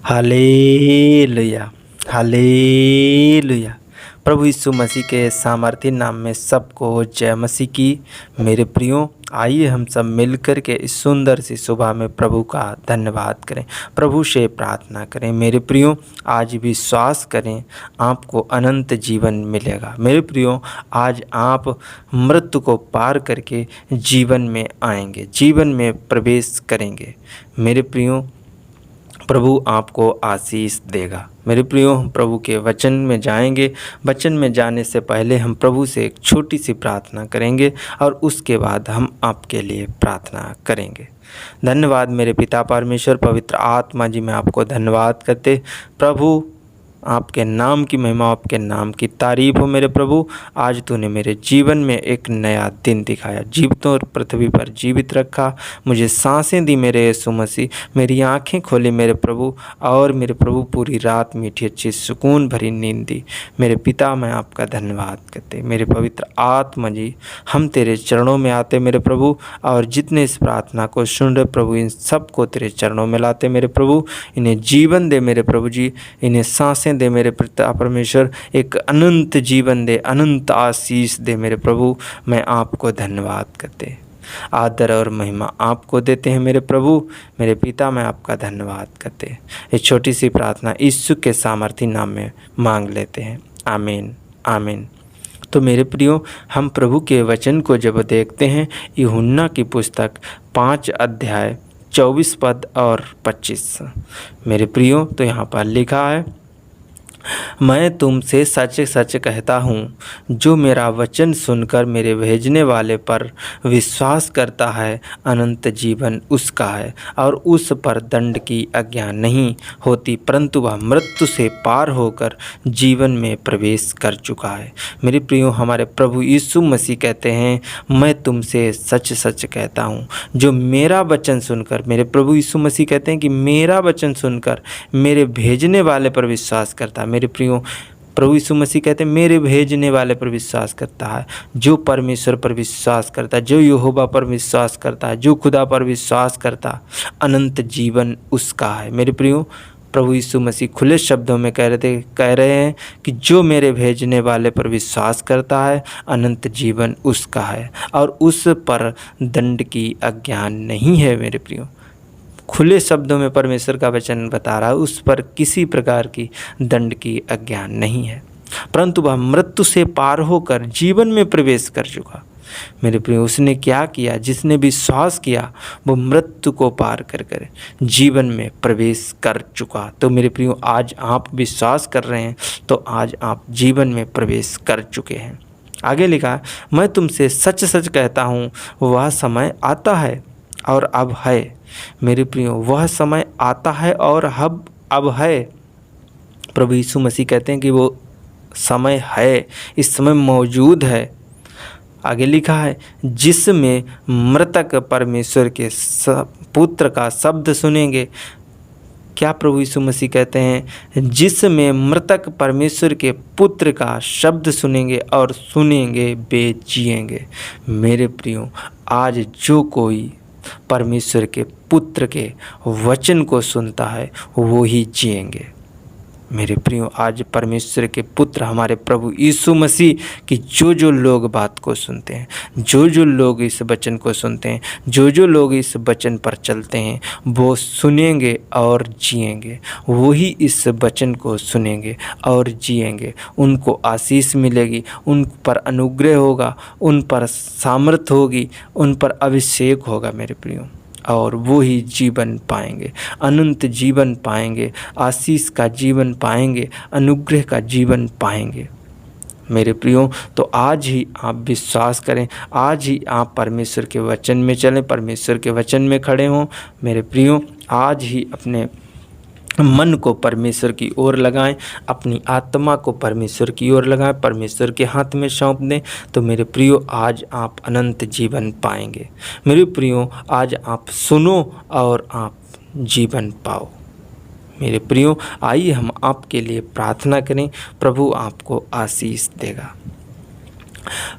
Hallelujah, hallelujah. प्रभु यीशु मसीह के सामर्थी नाम में सबको जय मसीह की। मेरे प्रियो, आइए हम सब मिलकर के इस सुंदर सी सुबह में प्रभु का धन्यवाद करें, प्रभु से प्रार्थना करें। मेरे प्रियो, आज विश्वास करें आपको अनंत जीवन मिलेगा। मेरे प्रियो, आज आप मृत्यु को पार करके जीवन में आएंगे, जीवन में प्रवेश करेंगे। मेरे प्रियो, प्रभु आपको आशीष देगा। मेरे प्रियो, हम प्रभु के वचन में जाएंगे। वचन में जाने से पहले हम प्रभु से एक छोटी सी प्रार्थना करेंगे और उसके बाद हम आपके लिए प्रार्थना करेंगे। धन्यवाद मेरे पिता परमेश्वर, पवित्र आत्मा जी, मैं आपको धन्यवाद करते प्रभु। आपके नाम की महिमा, आपके नाम की तारीफ हो। मेरे प्रभु, आज तूने मेरे जीवन में एक नया दिन दिखाया, जीवितों और पृथ्वी पर जीवित रखा, मुझे सांसें दी मेरे यीशु मसीह, मेरी आंखें खोली मेरे प्रभु, और मेरे प्रभु पूरी रात मीठी अच्छी सुकून भरी नींद दी। मेरे पिता, मैं आपका धन्यवाद करते। मेरे पवित्र आत्मा जी, हम तेरे चरणों में आते मेरे प्रभु, और जितने इस प्रार्थना को सुन रहे प्रभु, इन सबको तेरे चरणों में लाते मेरे प्रभु। इन्हें जीवन दे मेरे प्रभु जी, इन्हें सांसें दे मेरे पिता परमेश्वर, एक अनंत जीवन दे, अनंत आशीष दे मेरे प्रभु। मैं आपको धन्यवाद करते, आदर और महिमा आपको देते हैं मेरे प्रभु। मेरे पिता, मैं आपका धन्यवाद करते। एक छोटी सी प्रार्थना यीशु के सामर्थी नाम में मांग लेते हैं, आमीन आमीन। तो मेरे प्रियो, हम प्रभु के वचन को जब देखते हैं, यूहन्ना की पुस्तक 5 अध्याय 24 पद और 25, मेरे प्रियो, तो यहाँ पर लिखा है, मैं तुमसे सच सच कहता हूँ, जो मेरा वचन सुनकर मेरे भेजने वाले पर विश्वास करता है, अनंत जीवन उसका है, और उस पर दंड की आज्ञा नहीं होती, परंतु वह मृत्यु से पार होकर जीवन में प्रवेश कर चुका है। मेरे प्रियो, हमारे प्रभु यीशु मसीह कहते हैं, मैं तुमसे सच सच कहता हूँ, जो मेरा वचन सुनकर, मेरे प्रभु यीशु मसीह कहते हैं कि मेरा वचन सुनकर मेरे भेजने वाले पर विश्वास करता है। मेरे प्रियो, प्रभु यीशु मसीह कहते हैं, मेरे भेजने वाले पर विश्वास करता है, जो परमेश्वर पर विश्वास करता है, जो यहोवा पर विश्वास करता है, जो खुदा पर विश्वास करता, अनंत जीवन उसका है। मेरे प्रियो, प्रभु यीशु मसीह खुले शब्दों में कह रहे हैं कि जो मेरे भेजने वाले पर विश्वास करता है, अनंत जीवन उसका है, और उस पर दंड की आज्ञा नहीं है। मेरे प्रियो, खुले शब्दों में परमेश्वर का वचन बता रहा है, उस पर किसी प्रकार की दंड की आज्ञा नहीं है, परंतु वह मृत्यु से पार होकर जीवन में प्रवेश कर चुका। मेरे प्रियो, उसने क्या किया? जिसने विश्वास किया वो मृत्यु को पार कर जीवन में प्रवेश कर चुका। तो मेरे प्रियो, आज आप विश्वास कर रहे हैं तो आज आप जीवन में प्रवेश कर चुके हैं। आगे लिखा, मैं तुमसे सच सच कहता हूँ, वह समय आता है और अब है। मेरे प्रियो, वह समय आता है और अब है। प्रभु यीशु मसीह कहते हैं कि वो समय है, इस समय मौजूद है। आगे लिखा है, जिसमें मृतक परमेश्वर के पुत्र का शब्द सुनेंगे। क्या प्रभु यीशु मसीह कहते हैं? जिसमें मृतक परमेश्वर के पुत्र का शब्द सुनेंगे और सुनेंगे वे जिएंगे। मेरे प्रियो, आज जो कोई परमेश्वर के पुत्र के वचन को सुनता है वो ही जिएंगे। मेरे प्रियो, आज परमेश्वर के पुत्र हमारे प्रभु यीशु मसीह की जो लोग बात को सुनते हैं, जो लोग इस वचन को सुनते हैं, जो लोग इस वचन पर चलते हैं, वो सुनेंगे और जिएंगे। वही इस वचन को सुनेंगे और जिएंगे। उनको आशीष मिलेगी, उन पर अनुग्रह होगा, उन पर सामर्थ होगी, उन पर अभिषेक होगा मेरे प्रियो, और वो ही जीवन पाएंगे, अनंत जीवन पाएंगे, आशीष का जीवन पाएंगे, अनुग्रह का जीवन पाएंगे। मेरे प्रियो, तो आज ही आप विश्वास करें, आज ही आप परमेश्वर के वचन में चलें, परमेश्वर के वचन में खड़े हों। मेरे प्रियो, आज ही अपने मन को परमेश्वर की ओर लगाएं, अपनी आत्मा को परमेश्वर की ओर लगाएं, परमेश्वर के हाथ में सौंप दें। तो मेरे प्रियो, आज आप अनंत जीवन पाएंगे। मेरे प्रियो, आज आप सुनो और आप जीवन पाओ। मेरे प्रियो, आइए हम आपके लिए प्रार्थना करें, प्रभु आपको आशीष देगा।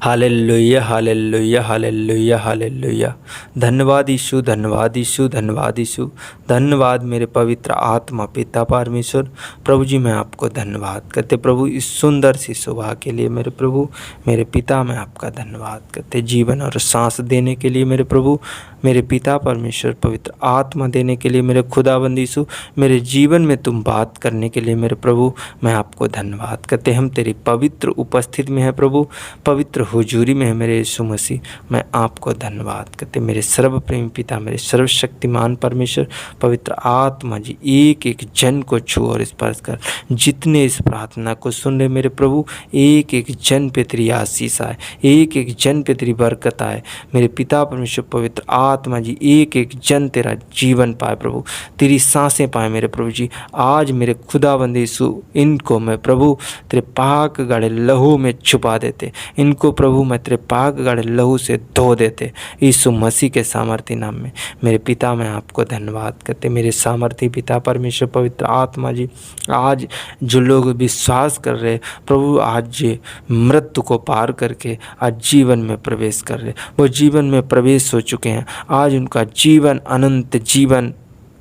Hallelujah, hallelujah, hallelujah, hallelujah. धन्यवाद यीशु, धन्यवाद यीशु, धन्यवाद यीशु। धन्यवाद मेरे पवित्र आत्मा पिता परमेश्वर। प्रभु जी, मैं आपको धन्यवाद करते प्रभु इस सुंदर सी सुबह के लिए मेरे प्रभु। मेरे पिता, मैं आपका धन्यवाद करते जीवन और सांस देने के लिए मेरे प्रभु। मेरे पिता परमेश्वर, पवित्र आत्मा देने के लिए मेरे खुदाबंद यीशु। मेरे जीवन में तुम बात करने के लिए मेरे प्रभु, मैं आपको धन्यवाद करते। हम तेरी पवित्र उपस्थिति में है प्रभु, पवित्र हुजूरी में है मेरे यीशु मसीह। मैं आपको धन्यवाद करते मेरे सर्वप्रेमी पिता, मेरे सर्वशक्तिमान परमेश्वर। पवित्र आत्मा जी, एक एक जन को छू और स्पर्श कर। जितने इस प्रार्थना को सुन रहे मेरे प्रभु, एक एक जन पे तेरी आशीष आए, एक एक जन पे तेरी बरकत आए मेरे पिता परमेश्वर। पवित्र आत्मा जी, एक एक जन तेरा जीवन पाए प्रभु, तेरी सांसें पाए मेरे प्रभु जी। आज मेरे खुदाबंद यीशु, इनको मैं प्रभु तेरे पाक गाढ़े लहू में छुपा देते। इनको प्रभु मैं तेरे पाक गाढ़े लहू से धो देते यीशु मसीह के सामर्थी नाम में। मेरे पिता, मैं आपको धन्यवाद करते मेरे सामर्थी पिता परमेश्वर। पवित्र आत्मा जी, आज जो लोग विश्वास कर रहे प्रभु, आज ये मृत्यु को पार करके आज जीवन में प्रवेश कर रहे, वो जीवन में प्रवेश हो चुके हैं। आज उनका जीवन अनंत जीवन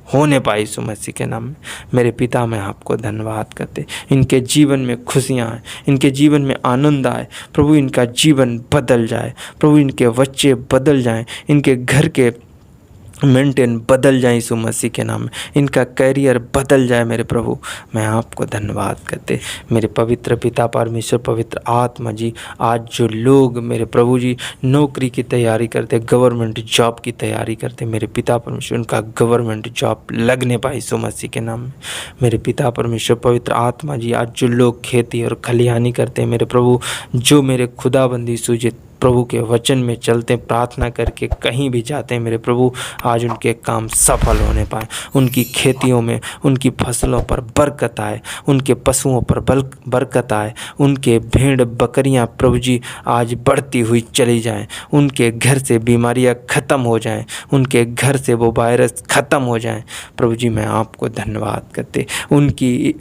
होने पाए यीशु मसीह के नाम में। मेरे पिता, मैं आपको धन्यवाद करते। इनके जीवन में खुशियाँ आए, इनके जीवन में आनंद आए प्रभु। इनका जीवन बदल जाए प्रभु, इनके बच्चे बदल जाएं, इनके घर के मेंटेन बदल जाए यीशु मसीह के नाम में। इनका करियर बदल जाए मेरे प्रभु। मैं आपको धन्यवाद करते मेरे पवित्र पिता परमेश्वर। पवित्र आत्मा जी, आज जो लोग मेरे प्रभु जी नौकरी की तैयारी करते, गवर्नमेंट जॉब की तैयारी करते मेरे पिता परमेश्वर, उनका गवर्नमेंट जॉब लगने पाए यीशु मसीह के नाम में। मेरे पिता परमेश्वर पवित्र आत्मा जी, आज जो लोग खेती और खलिहानी करते मेरे प्रभु, जो मेरे खुदाबंदी सूजित प्रभु के वचन में चलते, प्रार्थना करके कहीं भी जाते हैं मेरे प्रभु, आज उनके काम सफल होने पाए। उनकी खेतियों में, उनकी फसलों पर बरकत आए, उनके पशुओं पर बरकत आए, उनके भेड़ बकरियां प्रभु जी आज बढ़ती हुई चली जाएं, उनके घर से बीमारियां ख़त्म हो जाएं, उनके घर से वो वायरस ख़त्म हो जाएं प्रभु जी। मैं आपको धन्यवाद करते उनकी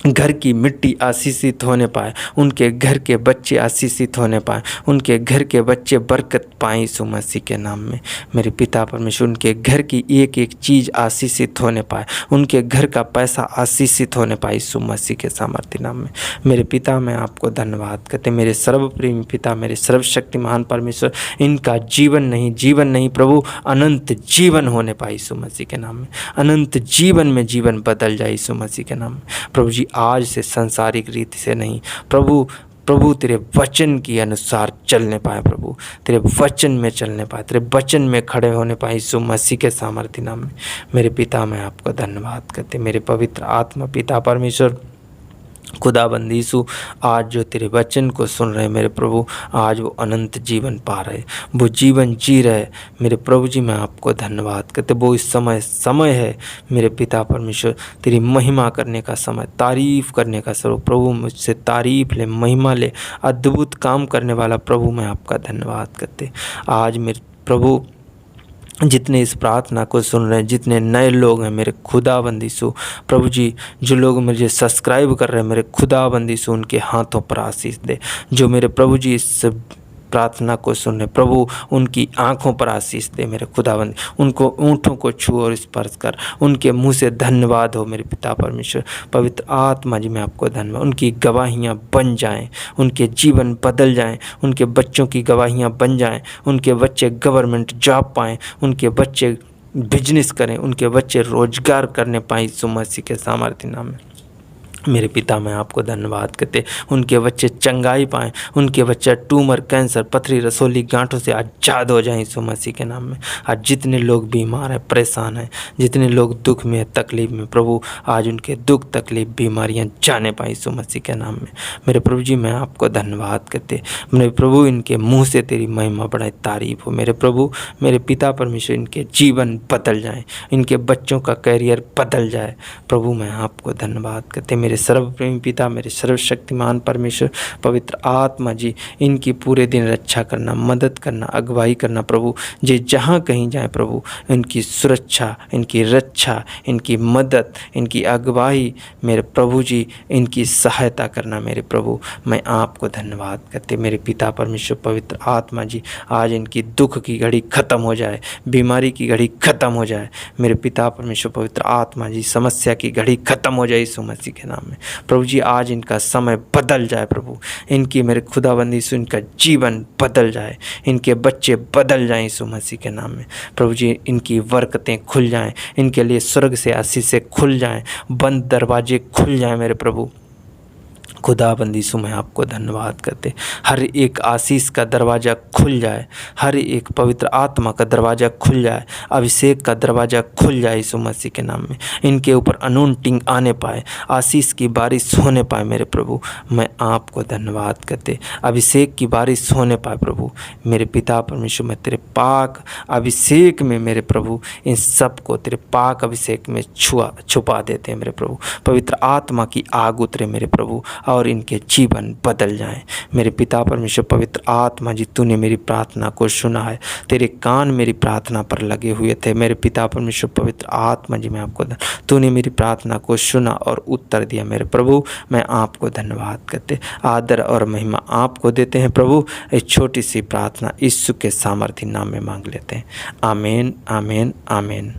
घर की मिट्टी आशीषित होने पाए, उनके घर के बच्चे आशीषित होने पाए, उनके घर के बच्चे बरकत पाएं यीशु मसीह के नाम में। मेरे पिता परमेश्वर, उनके घर की एक एक चीज़ आशीषित होने पाए, उनके घर का पैसा आशीषित होने पाए यीशु मसीह के सामर्थ्य नाम में। मेरे पिता, मैं आपको धन्यवाद करते मेरे सर्वप्रेमी पिता, मेरे सर्वशक्तिमान परमेश्वर। इनका जीवन नहीं प्रभु, अनंत जीवन होने पाए यीशु मसीह के नाम में। अनंत जीवन में जीवन बदल जाए यीशु मसीह के नाम में प्रभु जी। आज से सांसारिक रीति से नहीं प्रभु तेरे वचन के अनुसार चलने पाए प्रभु, तेरे वचन में चलने पाए, तेरे वचन में खड़े होने पाए यीशु मसीह के सामर्थ्य नाम में। मेरे पिता, मैं आपको धन्यवाद करते मेरे पवित्र आत्मा पिता परमेश्वर। खुदाबंद यीशु, आज जो तेरे वचन को सुन रहे मेरे प्रभु, आज वो अनंत जीवन पा रहे, वो जीवन जी रहे मेरे प्रभु जी। मैं आपको धन्यवाद करते, वो इस समय है मेरे पिता परमेश्वर, तेरी महिमा करने का समय, तारीफ़ करने का समय प्रभु। मुझसे तारीफ़ ले, महिमा ले, अद्भुत काम करने वाला प्रभु, मैं आपका धन्यवाद करते। आज मेरे प्रभु, जितने इस प्रार्थना को सुन रहे हैं, जितने नए लोग हैं मेरे खुदाबंद यीशु प्रभु जी, जो लोग मुझे सब्सक्राइब कर रहे हैं मेरे खुदाबंद यीशु, उनके हाथों पर आशीष दे। जो मेरे प्रभु जी इस प्रार्थना को सुन रहे प्रभु, उनकी आंखों पर आशीष दे मेरे खुदाबंद। उनको ऊँटों को छू और स्पर्श कर, उनके मुंह से धन्यवाद हो मेरे पिता परमेश्वर। पवित्र आत्मा जी, मैं आपको धन्यवाद। उनकी गवाहियाँ बन जाएं, उनके जीवन बदल जाएं, उनके बच्चों की गवाहियाँ बन जाएं, उनके बच्चे गवर्नमेंट जॉब पाएँ, उनके बच्चे बिजनेस करें, उनके बच्चे रोजगार करने पाएँ यीशु मसीह के सामर्थ्य नाम में। मेरे पिता, मैं आपको धन्यवाद करते, उनके बच्चे चंगाई पाएँ, उनके बच्चे ट्यूमर, कैंसर, पथरी, रसोली, गांठों से आज़ाद हो जाएं यीशु मसीह के नाम में। आज जितने लोग बीमार हैं, परेशान हैं, जितने लोग दुख में, तकलीफ में प्रभु, आज उनके दुख, तकलीफ, बीमारियां जाने पाएँ यीशु मसीह के नाम में। मेरे प्रभु जी, मैं आपको धन्यवाद करते मेरे प्रभु, इनके मुँह से तेरी महिमा बढ़ाए, तारीफ हो मेरे प्रभु। मेरे पिता परमेश्वर, इनके जीवन बदल जाएँ, इनके बच्चों का कैरियर बदल जाए प्रभु। मैं आपको धन्यवाद करते मेरे मेरे सर्वप्रेमी पिता, मेरे सर्वशक्तिमान परमेश्वर, पवित्र आत्मा जी, इनकी पूरे दिन रक्षा करना, मदद करना, अगुवाई करना प्रभु। जे जहाँ कहीं जाए प्रभु, इनकी सुरक्षा, इनकी रक्षा, इनकी मदद, इनकी अगुवाई मेरे प्रभु जी, इनकी सहायता करना मेरे प्रभु। मैं आपको धन्यवाद करते मेरे पिता परमेश्वर पवित्र आत्मा जी, आज इनकी दुख की घड़ी ख़त्म हो जाए, बीमारी की घड़ी ख़त्म हो जाए मेरे पिता परमेश्वर पवित्र आत्मा जी, समस्या की घड़ी ख़त्म हो जाए यीशु मसीह के नाम में प्रभु जी। आज इनका समय बदल जाए प्रभु, इनकी मेरे खुदाबंदी से इनका जीवन बदल जाए, इनके बच्चे बदल जाएं यीशु मसीह के नाम में प्रभु जी। इनकी बरकतें खुल जाएं, इनके लिए स्वर्ग से आशीष से खुल जाएं, बंद दरवाजे खुल जाएं मेरे प्रभु। खुदाबंदी सु मैं आपको धन्यवाद करते, हर एक आशीष का दरवाज़ा खुल जाए, हर एक पवित्र आत्मा का दरवाज़ा खुल जाए, अभिषेक का दरवाज़ा खुल जाए यीशु मसीह के नाम में। इनके ऊपर अनूंटिंग आने पाए, आशीष की बारिश होने पाए मेरे प्रभु। मैं आपको धन्यवाद करते, अभिषेक की बारिश होने पाए प्रभु मेरे पिता परमेश्वर। मैं तेरे पाक अभिषेक में मेरे प्रभु इन सब को तेरे पाक अभिषेक में छुपा देते हैं मेरे प्रभु। पवित्र आत्मा की आग उतरे मेरे प्रभु और इनके जीवन बदल जाएं मेरे पिता परमेश्वर पवित्र आत्मा जी। तूने मेरी प्रार्थना को सुना है, तेरे कान मेरी प्रार्थना पर लगे हुए थे मेरे पिता परमेश्वर पवित्र आत्मा जी। मैं आपको तूने मेरी प्रार्थना को सुना और उत्तर दिया मेरे प्रभु। मैं आपको धन्यवाद करते, आदर और महिमा आपको देते हैं प्रभु। इस छोटी सी प्रार्थना यीशु के सामर्थी नाम में मांग लेते हैं, आमीन आमीन आमीन।